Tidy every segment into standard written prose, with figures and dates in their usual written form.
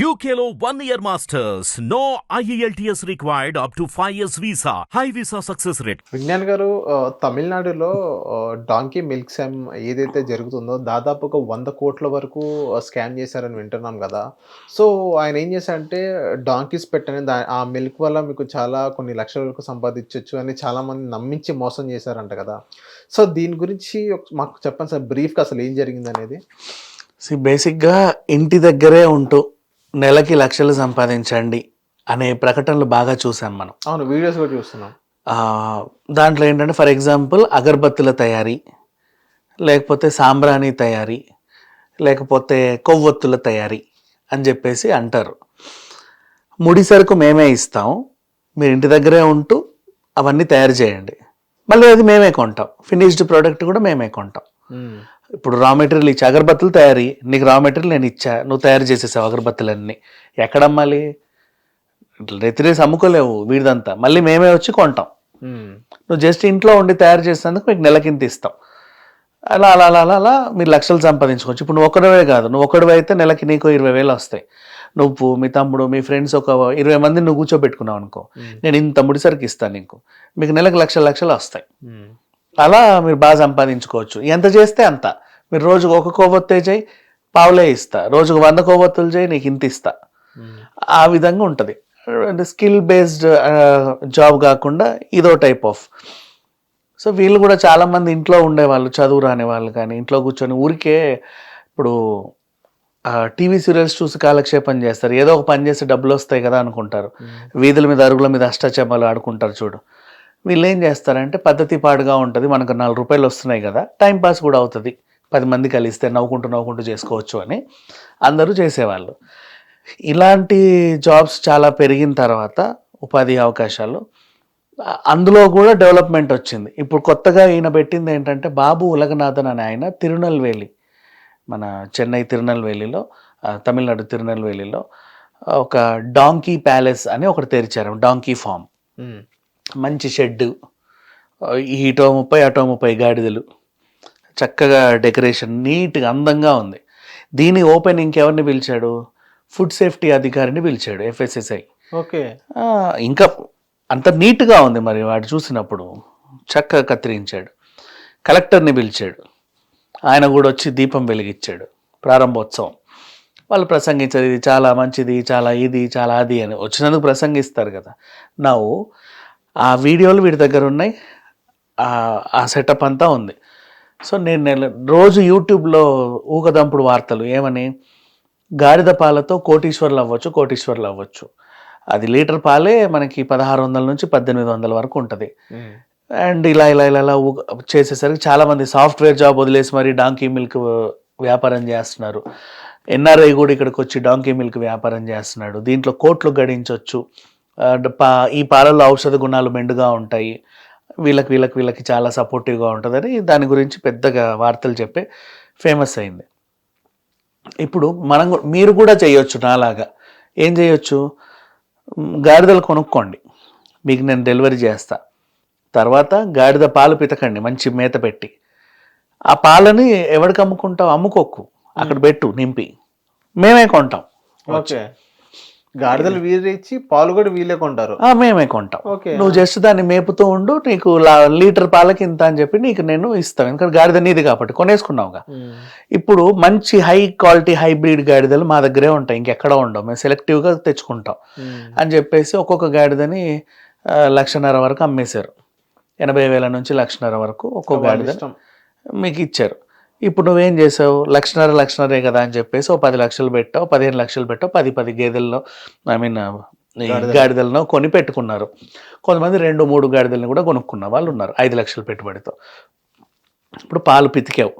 UKలో 1 year masters. No IELTS required up to 5 years visa. High visa success rate. Vignan గారు తమిళనాడులో donkey milk scam ఏదైతే జరుగుతుందో దాదాపు ఒక 100 కోట్ల వరకు స్కామ్ చేశారని వింటున్నాం కదా. సో ఆయన ఏం చేశారంటే డాంకీస్ పెట్టని ఆ మిల్క్ వల్ల మీకు చాలా కొన్ని లక్షల వరకు సంపాదించవచ్చు అని చాలామంది నమ్మించి మోసం చేశారంట కదా. సో దీని గురించి మాకు చెప్పండి సార్, బ్రీఫ్గా అసలు ఏం జరిగింది అనేది. బేసిక్గా ఇంటి దగ్గరే ఉంటూ నెలకి లక్షలు సంపాదించండి అనే ప్రకటనలు బాగా చూసాం మనం. అవును, వీడియోస్ కూడా చూస్తున్నాం. దాంట్లో ఏంటంటే ఫర్ ఎగ్జాంపుల్ అగరబత్తుల తయారీ, లేకపోతే సాంబ్రాణి తయారీ, లేకపోతే కొవ్వొత్తుల తయారీ అని చెప్పేసి అంటారు. ముడి సరుకు మేమే ఇస్తాం, మీరు ఇంటి దగ్గరే ఉంటూ అవన్నీ తయారు చేయండి, మళ్ళీ అది మేమే కొంటాం, ఫినిష్డ్ ప్రోడక్ట్ కూడా మేమే కొంటాం. ఇప్పుడు రా మెటీరియల్ ఇచ్చి అగరబత్తులు తయారీ, నీకు రా మెటీరియల్ నేను ఇచ్చా, నువ్వు తయారు చేసేసావు అగరబత్తులన్నీ, ఎక్కడమ్మాలి? రెతిరేసి అమ్ముకోలేవు వీడిదంతా, మళ్ళీ మేమే వచ్చి కొంటాం. నువ్వు జస్ట్ ఇంట్లో ఉండి తయారు చేసేందుకు మీకు నెలకింత ఇస్తాం. అలా అలా అలా అలా అలా మీరు లక్షలు సంపాదించుకోవచ్చు. ఇప్పుడు నువ్వు ఒక్కడవే కాదు, నువ్వు ఒక్కడివే అయితే నెలకి నీకు 20,000 వస్తాయి. నువ్వు మీ తమ్ముడు మీ ఫ్రెండ్స్ ఒక 20 మందిని నువ్వు కూర్చోబెట్టుకున్నావు అనుకో, నేను ఇంత ముడిసరికి ఇస్తాను నీకు, మీకు నెలకు లక్షలు వస్తాయి. అలా మీరు బాగా సంపాదించుకోవచ్చు. ఎంత చేస్తే అంత. మీరు రోజుకు ఒక కొవ్వొత్తే చేయి, పావులే ఇస్తా, రోజుకు 100 కొవ్వొత్తులు చేయి, నీకు ఇంత ఇస్తా. ఆ విధంగా ఉంటుంది. స్కిల్ బేస్డ్ జాబ్ కాకుండా ఇదో టైప్ ఆఫ్. సో వీళ్ళు కూడా చాలామంది ఇంట్లో ఉండేవాళ్ళు, చదువు రాని వాళ్ళు కానీ ఇంట్లో కూర్చొని ఊరికే ఇప్పుడు టీవీ సీరియల్స్ చూసి కాలక్షేపం చేస్తారు. ఏదో ఒక పని చేస్తే డబ్బులు వస్తాయి కదా అనుకుంటారు. వీధుల మీద అరుగుల మీద అష్టాచమ్మాలు ఆడుకుంటారు చూడు. వీళ్ళు ఏం చేస్తారంటే పద్ధతి పాడుగా ఉంటుంది, మనకు 4 రూపాయలు వస్తున్నాయి కదా, టైంపాస్ కూడా అవుతుంది, 10 మంది కలిస్తే నవ్వుకుంటూ చేసుకోవచ్చు అని అందరూ చేసేవాళ్ళు. ఇలాంటి జాబ్స్ చాలా పెరిగిన తర్వాత ఉపాధి అవకాశాలు, అందులో కూడా డెవలప్మెంట్ వచ్చింది. ఇప్పుడు కొత్తగా ఈయన పెట్టింది ఏంటంటే బాబు ఉలగనాథన్ అనే ఆయన తిరునల్వేలి, మన చెన్నై తిరునల్వేలిలో, తమిళనాడు తిరునల్వేలిలో ఒక డాంకీ ప్యాలెస్ అని ఒకటి తెరిచారు, డాంకీ ఫామ్. మంచి షెడ్, ఇటో 30 అటో 30 గాడిదలు, చక్కగా డెకరేషన్, నీట్గా అందంగా ఉంది. దీని ఓపెనింగ్కి ఎవరిని పిలిచాడు? ఫుడ్ సేఫ్టీ అధికారిని పిలిచాడు, FSSI. ఓకే, ఇంకా అంత నీట్గా ఉంది. మరి వాడు చూసినప్పుడు చక్కగా కత్తిరించాడు. కలెక్టర్ని పిలిచాడు, ఆయన కూడా వచ్చి దీపం వెలిగించాడు. ప్రారంభోత్సవం వాళ్ళు ప్రసంగించారు, ఇది చాలా మంచిది, చాలా ఇది, చాలా అది అని. వచ్చినందుకు ప్రసంగిస్తారు కదా. ఆ వీడియోలు వీడి దగ్గర ఉన్నాయి, ఆ సెటప్ అంతా ఉంది. సో నేను రోజు యూట్యూబ్లో ఊకదంపుడు వార్తలు ఏమని, గాడిద పాలతో కోటీశ్వర్లు అవ్వచ్చు. అది లీటర్ పాలే మనకి 1600 నుంచి 1800 వరకు ఉంటుంది. అండ్ ఇలా ఇలా ఇలా ఇలా చేసేసరికి చాలామంది సాఫ్ట్వేర్ జాబ్ వదిలేసి మరి డాంకీ మిల్క్ వ్యాపారం చేస్తున్నారు. NRI కూడా ఇక్కడికి వచ్చి డాంకీ మిల్క్ వ్యాపారం చేస్తున్నాడు. దీంట్లో కోట్లు గడించవచ్చు. ఈ పాలల్లో ఔషధ గుణాలు మెండుగా ఉంటాయి, వీళ్ళకి చాలా సపోర్టివ్గా ఉంటుందని దాని గురించి పెద్దగా వార్తలు చెప్పే ఫేమస్ అయింది. ఇప్పుడు మీరు కూడా చేయొచ్చు నాలాగా. ఏం చేయొచ్చు? గాడిదలు కొనుక్కోండి, మీకు నేను డెలివరీ చేస్తా. తర్వాత గాడిద పాలు పితకండి మంచి మేత పెట్టి. ఆ పాలని ఎవరికి అమ్ముకుంటావు? అమ్ముకోకు, అక్కడ పెట్టు నింపి, మేమే కొంటాం. ఓకే, గాడిదలు వీరే ఇచ్చి పాలు కూడా వీళ్ళే కొంటారు, మేమే కొంటాం. నువ్వు జస్ట్ దాన్ని మేపుతూ ఉండు, నీకు లీటర్ పాలకి ఇంత అని చెప్పి నీకు నేను ఇస్తాను. ఎందుకంటే గాడిద నీది కాబట్టి కొనేసుకున్నావుగా. ఇప్పుడు మంచి హై క్వాలిటీ హైబ్రిడ్ గాడిదలు మా దగ్గరే ఉంటాయి, ఇంకెక్కడ ఉండవు, మేము సెలెక్టివ్గా తెచ్చుకుంటాం అని చెప్పేసి ఒక్కొక్క గాడిదని 1,50,000 వరకు అమ్మేశారు. 80,000 నుంచి 1,50,000 వరకు ఒక్కొక్క గాడిద మీకు ఇచ్చారు. ఇప్పుడు నువ్వేం చేసావు? 1,50,000 కదా అని చెప్పేసి 10 లక్షలు పెట్టావు, 15 లక్షలు పెట్టావు, 10 గేదెల్లో గాడిదలను కొని పెట్టుకున్నారు. కొంతమంది 2-3 గాడిదలను కూడా కొనుక్కున్న వాళ్ళు ఉన్నారు 5 లక్షలు పెట్టుబడితో. ఇప్పుడు పాలు పితికావు,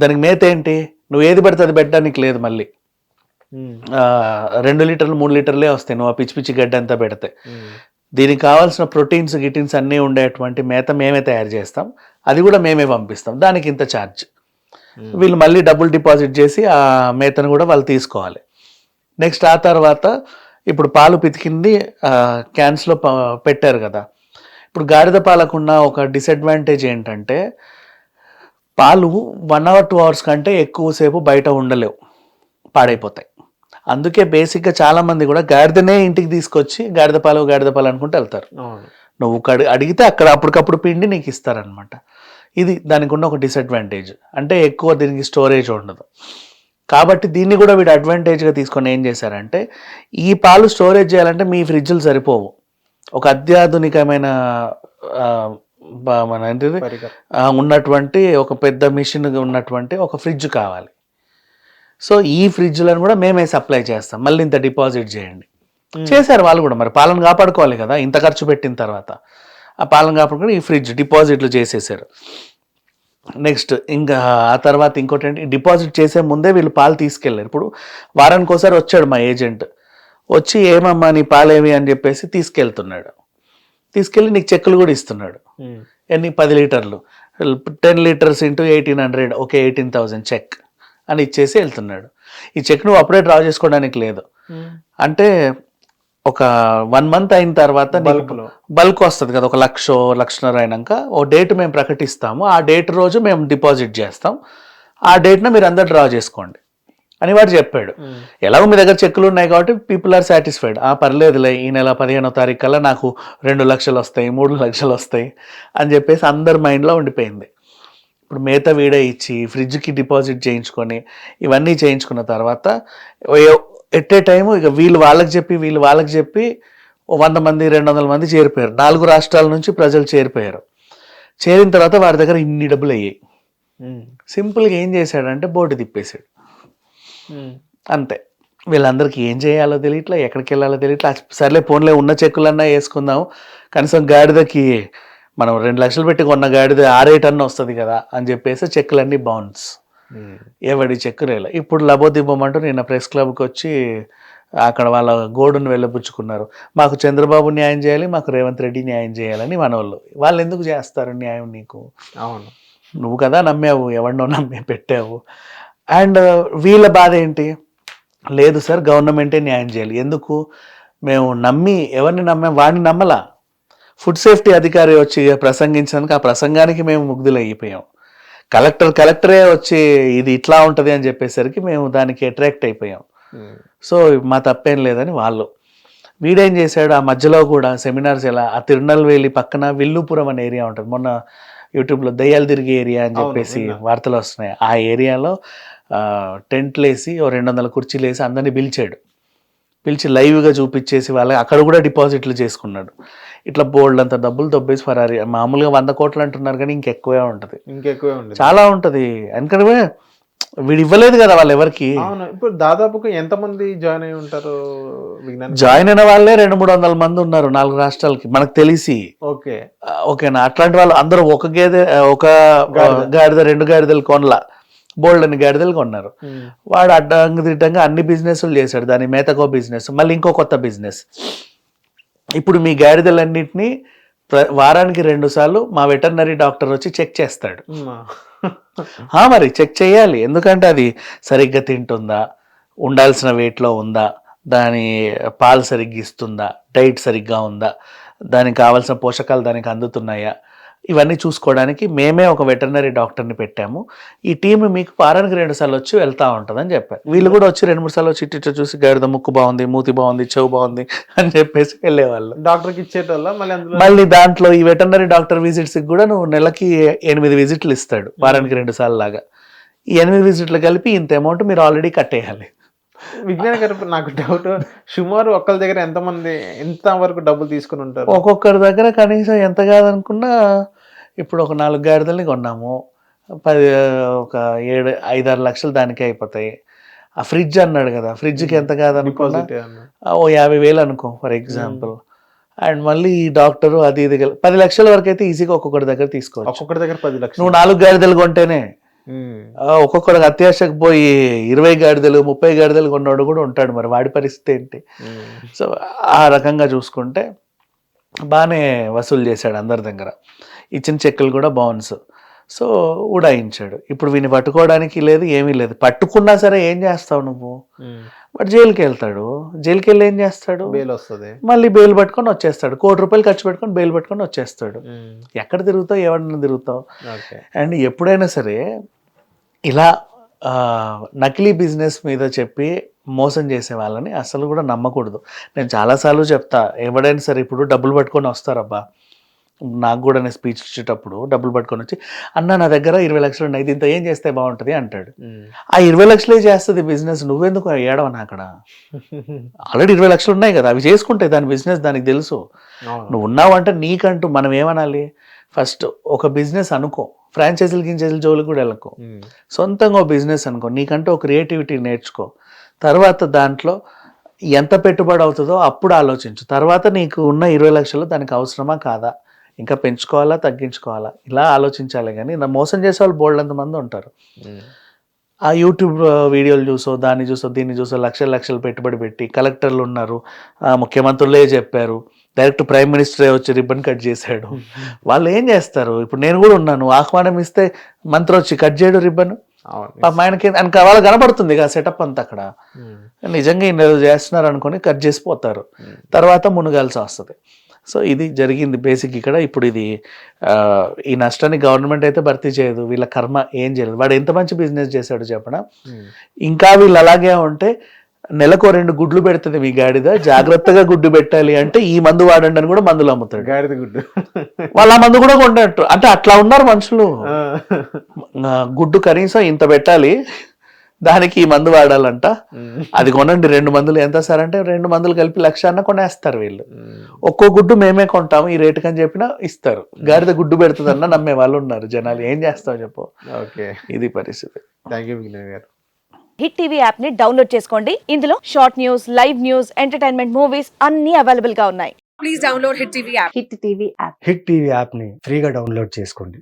దానికి మేత ఏంటి? నువ్వు ఏది పడితే అది పెట్టడానికి లేదు. మళ్ళీ 2 లీటర్లు 3 లీటర్లే వస్తాయి నువ్వు ఆ పిచ్చి గడ్డ అంతా పెడితే. దీనికి కావాల్సిన ప్రోటీన్స్ గిటీన్స్ అన్నీ ఉండేటువంటి మేత మేమే తయారు చేస్తాం, అది కూడా మేమే పంపిస్తాం, దానికి ఇంత ఛార్జ్. వీళ్ళు మళ్ళీ డబ్బులు డిపాజిట్ చేసి ఆ మేతను కూడా వాళ్ళు తీసుకోవాలి. నెక్స్ట్ ఆ తర్వాత ఇప్పుడు పాలు పితికింది క్యాన్స్లో పెట్టారు కదా. ఇప్పుడు గాడిద పాలకున్న ఒక డిసడ్వాంటేజ్ ఏంటంటే పాలు 1 hour 2 hours కంటే ఎక్కువసేపు బయట ఉండలేవు, పాడైపోతాయి. అందుకే బేసిక్గా చాలా మంది కూడా గాడిదనే ఇంటికి తీసుకొచ్చి గాడిద పాలు అనుకుంటూ వెళ్తారు. అవును. నువ్వు అడిగితే అక్కడ అప్పటికప్పుడు పిండి నీకు ఇస్తారనమాట. ఇది దానికి ఉన్న ఒక డిసడ్వాంటేజ్, అంటే ఎక్కువ దీనికి స్టోరేజ్ ఉండదు. కాబట్టి దీన్ని కూడా వీడు అడ్వాంటేజ్గా తీసుకొని ఏం చేశారంటే, ఈ పాలు స్టోరేజ్ చేయాలంటే మీ ఫ్రిడ్జ్లు సరిపోవు. ఒక అత్యాధునికమైన మన ఏంటిది ఉన్నటువంటి ఒక పెద్ద మిషన్ ఉన్నటువంటి ఒక ఫ్రిడ్జ్ కావాలి. సో ఈ ఫ్రిడ్జ్లను కూడా మేమే సప్లై చేస్తాం, మళ్ళీ ఇంత డిపాజిట్ చేయండి. చేశారు వాళ్ళు కూడా, మరి పాలను కాపాడుకోవాలి కదా ఇంత ఖర్చు పెట్టిన తర్వాత. ఆ పాలను కాపాడుకొని ఈ ఫ్రిడ్జ్ డిపాజిట్లు చేసేసారు. నెక్స్ట్ ఇంకా ఆ తర్వాత ఇంకోటి ఏంటి, డిపాజిట్ చేసే ముందే వీళ్ళు పాలు తీసుకెళ్ళారు. ఇప్పుడు వారానికి ఒకసారి వచ్చాడు మా ఏజెంట్, వచ్చి ఏమమ్మా నీ పాలేవి అని చెప్పేసి తీసుకెళ్తున్నాడు. తీసుకెళ్ళి నీకు చెక్కులు కూడా ఇస్తున్నాడు. ఎన్ని 10 లీటర్లు 10 లీటర్స్ ఇంటూ 1800, ఓకే 18,000 చెక్ అని ఇచ్చేసి వెళ్తున్నాడు. ఈ చెక్ నువ్వు అప్పుడే డ్రా చేసుకోవడానికి లేదు. అంటే ఒక 1 మంత్ అయిన తర్వాత బల్క్ వస్తుంది కదా, 1,00,000-1,50,000 అయినాక ఓ డేట్ మేము ప్రకటిస్తాము, ఆ డేట్ రోజు మేము డిపాజిట్ చేస్తాం, ఆ డేట్న మీరు అందరు డ్రా చేసుకోండి అని వాడు చెప్పాడు. ఎలాగో మీ దగ్గర చెక్కులు ఉన్నాయి కాబట్టి పీపుల్ ఆర్ సాటిస్ఫైడ్. పర్లేదులే ఈ నెల 15వ తారీఖు కల్లా నాకు 2 లక్షలు వస్తాయి, 3 లక్షలు వస్తాయి అని చెప్పేసి అందరి మైండ్లో ఉండిపోయింది. ఇప్పుడు మేత వీడే ఇచ్చి ఫ్రిడ్జ్కి డిపాజిట్ చేయించుకొని ఇవన్నీ చేయించుకున్న తర్వాత ఎట్ ఏ టైము ఇక వీళ్ళు వాళ్ళకి చెప్పి 100 మంది 200 మంది చేరిపోయారు. 4 రాష్ట్రాల నుంచి ప్రజలు చేరిపోయారు. చేరిన తర్వాత వారి దగ్గర ఇన్ని డబ్బులు అయ్యాయి. సింపుల్గా ఏం చేశాడంటే బోర్డు తిప్పేశాడు అంతే. వీళ్ళందరికీ ఏం చేయాలో తెలియట్లా, ఎక్కడికి వెళ్ళాలో తెలియట్లా. సర్లే ఫోన్లో ఉన్న చెక్కులన్నా వేసుకుందాం, కనీసం గాడిదకి మనం 2 లక్షలు పెట్టి కొన్న గాడిద 6 టన్ను వస్తుంది కదా అని చెప్పేసి చెక్కులన్నీ బౌన్స్. ఎవడి చెక్కు రేల. ఇప్పుడు లబోదిబ్బమంటూ నిన్న ప్రెస్ క్లబ్కి వచ్చి అక్కడ వాళ్ళ గోడును వెళ్ళబుచ్చుకున్నారు. మాకు చంద్రబాబు న్యాయం చేయాలి, మాకు రేవంత్ రెడ్డి న్యాయం చేయాలని మనోళ్ళు. వాళ్ళు ఎందుకు చేస్తారు న్యాయం నీకు? అవును, నువ్వు కదా నమ్మావు, ఎవరినో నమ్మి పెట్టావు. అండ్ వీళ్ళ బాధ ఏంటి, లేదు సార్ గవర్నమెంటే న్యాయం చేయాలి. ఎందుకు? మేము ఎవరిని నమ్మాం, వాడిని నమ్మలా. ఫుడ్ సేఫ్టీ అధికారి వచ్చి ప్రసంగించినందుకు ఆ ప్రసంగానికి మేము ముగ్ధులైపోయాం. కలెక్టరే వచ్చి ఇది ఇట్లా ఉంటుంది అని చెప్పేసరికి మేము దానికి అట్రాక్ట్ అయిపోయాం. సో మా తప్పేం లేదని వాళ్ళు. వీడేం చేశాడు, ఆ మధ్యలో కూడా సెమినార్స్ ఆ తిరునల్వేలి పక్కన విల్లుపురం అనే ఏరియా ఉంటుంది. మొన్న యూట్యూబ్లో దయ్యాలు తిరిగే ఏరియా అని చెప్పేసి వార్తలు వస్తున్నాయి. ఆ ఏరియాలో టెంట్లు వేసి 200 కుర్చీలు వేసి అందరినీ పిలిచి లైవ్గా చూపించేసి వాళ్ళకి అక్కడ కూడా డిపాజిట్లు చేసుకున్నాడు. ఇట్లా బోల్డ్ అంత డబ్బులు దొబ్బేసి ఫరారీ. మామూలుగా 100 కోట్లు అంటున్నారు కానీ ఇంకెక్కువే ఉంటుంది, చాలా ఉంటుంది. ఎందుకంటే వీడు ఇవ్వలేదు కదా వాళ్ళు ఎవరికి. ఇప్పుడు దాదాపుగా ఎంతమంది జాయిన్ అయి ఉంటారు? జాయిన్ అయిన వాళ్ళే 200-300 మంది ఉన్నారు 4 రాష్ట్రాలకి మనకు తెలిసి. ఓకేనా? అట్లాంటి వాళ్ళు అందరూ ఒక గాడిద 2 గాడిదలు కొనలా, బోల్డ్ అని గాడిదలు కొన్నారు. వాడు అడ్డంగా అన్ని బిజినెస్లు చేశాడు. దాని మేతకో బిజినెస్, మళ్ళీ ఇంకో కొత్త బిజినెస్. ఇప్పుడు మీ గాడిదలన్నింటినీ వారానికి 2 సార్లు మా వెటర్నరీ డాక్టర్ వచ్చి చెక్ చేస్తాడు. మరి చెక్ చేయాలి, ఎందుకంటే అది సరిగ్గా తింటుందా, ఉండాల్సిన వెయిట్లో ఉందా, దాని పాలు సరిగ్గా ఇస్తుందా, డైట్ సరిగ్గా ఉందా, దానికి కావాల్సిన పోషకాలు దానికి అందుతున్నాయా, ఇవన్నీ చూసుకోవడానికి మేమే ఒక వెటర్నరీ డాక్టర్ని పెట్టాము. ఈ టీం మీకు వారానికి 2 సార్లు వచ్చి వెళ్తూ ఉంటుందని చెప్పారు. వీళ్ళు కూడా వచ్చి 2-3 సార్లు వచ్చి ఇట్లా చూసి గాడిద ముక్కు బాగుంది, మూతి బాగుంది, చెవు బాగుంది అని చెప్పేసి వెళ్ళేవాళ్ళు. డాక్టర్కి ఇచ్చేటోళ్ళ మళ్ళీ దాంట్లో ఈ వెటర్నరీ డాక్టర్ విజిట్స్కి కూడా నువ్వు నెలకి 8 విజిట్లు ఇస్తాడు, వారానికి 2 సార్లు లాగా. ఈ 8 విజిట్లు కలిపి ఇంత అమౌంట్ మీరు ఆల్రెడీ కట్టేయాలి. విజ్ఞాన గారు, నాకు డౌట్, సుమారు ఒక్కరి దగ్గర ఎంత వరకు డబ్బులు తీసుకుని ఉంటారు? ఒక్కొక్కరి దగ్గర కనీసం ఎంత కాదనుకున్నా, ఇప్పుడు ఒక 4 గాడిదల్ని కొన్నాము, ఒక 5-6 లక్షలు దానికే అయిపోతాయి. ఆ ఫ్రిడ్జ్ అన్నాడు కదా, ఫ్రిడ్జ్కి ఎంత కాదనుకున్నా ఓ 50,000 అనుకో ఫర్ ఎగ్జాంపుల్. అండ్ మళ్ళీ ఈ డాక్టరు అది ఇది 10 లక్షల వరకు అయితే ఈజీగా ఒక్కొక్కటి దగ్గర తీసుకోవచ్చు. ఒక్కొక్కటి దగ్గర 10 లక్షలు. నువ్వు 4 గాడిదలు కొంటేనే ఒక్కొక్కడికి అత్యాశకు పోయి 20 గాడిదలు 30 గాడిదలు కొన్నాడు కూడా ఉంటాడు. మరి వాడి పరిస్థితి ఏంటి? సో ఆ రకంగా చూసుకుంటే బాగానే వసూలు చేశాడు అందరి దగ్గర. ఇచ్చిన చెక్కులు కూడా బౌన్స్. సో ఉడాయించాడు. ఇప్పుడు వీని పట్టుకోవడానికి లేదు, ఏమీ లేదు. పట్టుకున్నా సరే ఏం చేస్తావు నువ్వు? బట్ జైలుకి వెళ్తాడు. జైలుకి వెళ్ళి ఏం చేస్తాడు? బెయిల్ వస్తుంది. మళ్ళీ బెయిల్ పట్టుకొని వచ్చేస్తాడు. ₹1,00,00,000 ఖర్చు పెట్టుకొని బెయిల్ పట్టుకొని వచ్చేస్తాడు. ఎక్కడ తిరుగుతావు, ఎవరిని తిరుగుతావు? అండ్ ఎప్పుడైనా సరే ఇలా నకిలీ బిజినెస్ మీద చెప్పి మోసం చేసే వాళ్ళని అసలు కూడా నమ్మకూడదు. నేను చాలాసార్లు చెప్తా, ఎవడైనా సరే ఇప్పుడు డబ్బులు పట్టుకొని వస్తారబ్బా, నాకు కూడా నేను స్పీచ్ ఇచ్చేటప్పుడు డబ్బులు పట్టుకొని వచ్చి, అన్న నా దగ్గర 20 లక్షలు ఉన్నాయి, దీంతో ఏం చేస్తే బాగుంటుంది అంటాడు. ఆ 20 లక్షలే చేస్తుంది బిజినెస్, నువ్వెందుకు ఏడవనా అక్కడ? ఆల్రెడీ 20 లక్షలు ఉన్నాయి కదా, అవి చేసుకుంటాయి దాని బిజినెస్, దానికి తెలుసు. నువ్వు ఉన్నావు అంటే నీకంటూ మనం ఏమనాలి, ఫస్ట్ ఒక బిజినెస్ అనుకో, ఫ్రాంచైజీలు జోలికి కూడా వెళ్ళకో, సొంతంగా బిజినెస్ అనుకో, నీకంటూ ఒక క్రియేటివిటీ నేర్చుకో, తర్వాత దాంట్లో ఎంత పెట్టుబడి అవుతుందో అప్పుడు ఆలోచించు. తర్వాత నీకు ఉన్న 20 లక్షలు దానికి అవసరమా కాదా, ఇంకా పెంచుకోవాలా తగ్గించుకోవాలా, ఇలా ఆలోచించాలి. కానీ నా మోసం చేసే వాళ్ళు బోల్డ్ మంది ఉంటారు. ఆ యూట్యూబ్ వీడియోలు చూసో, దాన్ని చూసో, దీన్ని చూసో లక్షలు పెట్టుబడి పెట్టి, కలెక్టర్లు ఉన్నారు, ముఖ్యమంత్రులే చెప్పారు, డైరెక్ట్ ప్రైమ్ మినిస్టరే వచ్చి రిబ్బన్ కట్ చేశాడు. వాళ్ళు ఏం చేస్తారు, ఇప్పుడు నేను కూడా ఉన్నాను, ఆహ్వానం ఇస్తే మంత్రి వచ్చి కట్ చేయడు రిబ్బన్, ఆయనకి వాళ్ళు కనబడుతుంది కదా సెటప్ అంతా అక్కడ, నిజంగా ఈయన చేస్తున్నారు అనుకొని కట్ చేసిపోతారు, తర్వాత మునుగాల్సి వస్తుంది. సో ఇది జరిగింది బేసిక్ ఇక్కడ. ఇప్పుడు ఇది ఈ నష్టాన్ని గవర్నమెంట్ అయితే భర్తీ చేయదు, వీళ్ళ కర్మ ఏం చేయలేదు. వాడు ఎంత మంచి బిజినెస్ చేశాడు చెప్పనా. ఇంకా వీళ్ళు అలాగే ఉంటే నెలకు 2 గుడ్లు పెడుతుంది మీ గాడిద, జాగ్రత్తగా గుడ్డు పెట్టాలి అంటే ఈ మందు వాడండి అని కూడా మందులు అమ్ముతాడు గాడిద గుడ్డు. వాళ్ళు ఆ మందు కూడా కొండట్టు, అంటే అట్లా ఉన్నారు మనుషులు. గుడ్డు కనీసం ఇంత పెట్టాలి, దానికి ఈ మందు వాడాలంట, అది కొనండి 2 మందులు ఎంత సార్ అంటే 2 మందులు కలిపి 1,00,000 అన్న కొనేస్తారు వీళ్ళు. ఒక్కో గుడ్డు మేమే కొంటాము ఈ రేటుకి అని చెప్పినా ఇస్తారు. గాడిద గుడ్డు పెడుతుందన్న నమ్మే వాళ్ళు ఉన్నారు జనాలు, ఏం చేస్తావు చెప్పు. ఓకే, ఇది పరిస్థితి. థ్యాంక్ యూ విఘ్నేష్ గారు. హిట్ టీవీ యాప్ ని డౌన్లోడ్ చేసుకోండి. ఇందులో short news, live news, entertainment movies అన్ని అవైలబుల్ గా ఉన్నాయి. Please download Hit TV app. Hit TV app. Hit TV యాప్ని ఫ్రీగా డౌన్లోడ్ చేసుకోండి.